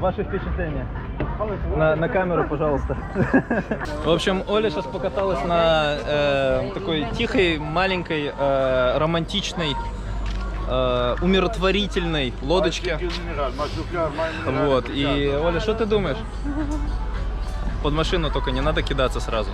ваши впечатления? На камеру, пожалуйста. В общем, Оля сейчас покаталась на такой тихой, маленькой, романтичной, умиротворительной лодочке. Вот. И, Оля, что ты думаешь? Под машину только не надо кидаться сразу.